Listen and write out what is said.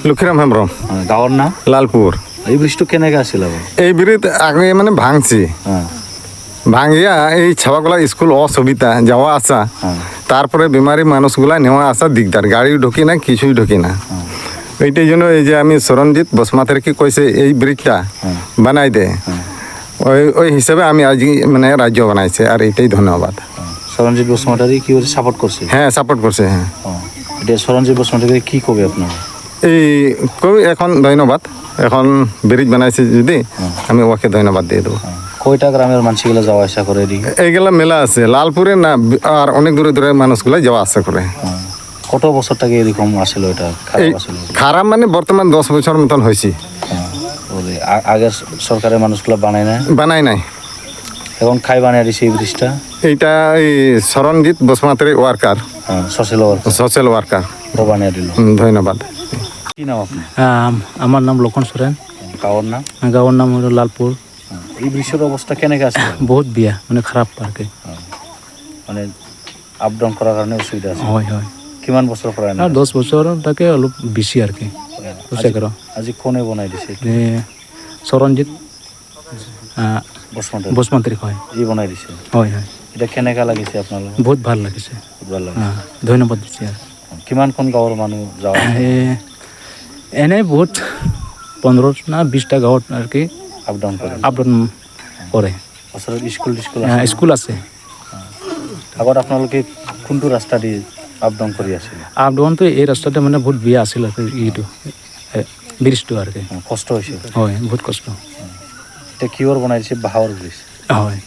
লক্ষীরাম হেমব্রম গাঁৱৰ নাম লালপুর। এই ব্রিজটো কেনেকৈ আছিল এই ব্রিজ আগে মানে ভাঙছি, ভাঙিয়া এই ছাবাগুলা স্কুল অসুবিধা যাওয়া আসা, তারপরে বেমারি মানুষগুলা নেওয়া আসা দিকদার, গাড়ি ঢুকি না, কিছুই ঢুকি না। এইটাই জন্য এই যে আমি সরঞ্জিৎ বসমাতের কি কইছে এই ব্রিজটা বানাই দে, ওই হিসাবে আমি আজ মানে রাজ্য বানাইছে, আর এইটাই ধন্যবাদ। সরঞ্জিৎ বসুমতাৰী কি সাপোর্ট করছে? হ্যাঁ সাপোর্ট করছে। হ্যাঁ এতিয়া সরঞ্জিৎ বসুমতাৰী কি কবে আপনার? এই কবি এখন ধন্যবাদ, এখন ব্রিজ বানাইছে যদি আমি ওকে ধন্যবাদ দিয়ে দেবো। কয়টা গ্রামের মানুষগুলো যাওয়া আসা করে? এইগুলা মেলা আছে লালপুরে না, আর অনেক দূরে দূরে মানুষগুলো যাওয়া আসা করে। কত বছর থেকে এরকম আসলো? এটা খারাপ মানে বর্তমান 10 বছর মতন হয়েছি। আগের সরকারের মানুষগুলো বানায় না, বানাই নাই, এখন খাই বানিয়ে দিছে এই ব্রিজটা। এইটা এই সরঞ্জিৎ বসমাতের ওয়ার্কার, সোশ্যাল ওয়ার্কার বানিয়ে দিল। ধন্যবাদ। কি নাম আপনার? আমার নাম লক্ষণ সোরেন। গাঁৱৰ নাম? গাঁৱৰ নাম হলো লালপুর। এই ব্রিজের অবস্থা কেনেকৈ আছে? বহুত বিয়া মানে খারাপ আর কি, মানে আপ ডাউন করার কারণে অসুবিধা আছে। হয় হয়। কিমান বছর পরে? 10 বছর তাকে অলপ বেশি আর কি। আজি কোনে বনাই দিছে? সরঞ্জিৎ বসুমতাৰী হয়, এই বনাই দিছে। হয় হয়। এটা কেনেকৈ লাগিছে আপনার? বহুত ভাল লাগিছে, ভাল লাগিছে। ধন্যবাদ দিছে। আর কিমানখন গাঁৱৰ মানুহ যাওয়া? এনে বহুত 15 না 20টা গাঁৱত আর কি আপ ডাউন করে। কৰে। ওচৰত স্কুল স্কুল আছে। আগত আপোনালোকে কোনটো ৰাস্তা দি আপ ডাউন কৰি আছিল? আপ ডাউন তো এই রাস্তাটা মানে বহুত বিয়া আছিল আর কি, এইটো ব্রিজটো আর কি। কষ্ট হৈছে? হয় বহুত কষ্ট। এতিয়া কিহৰ বনাই দিছে? বাঁহৰ ব্ৰিজ? হয়।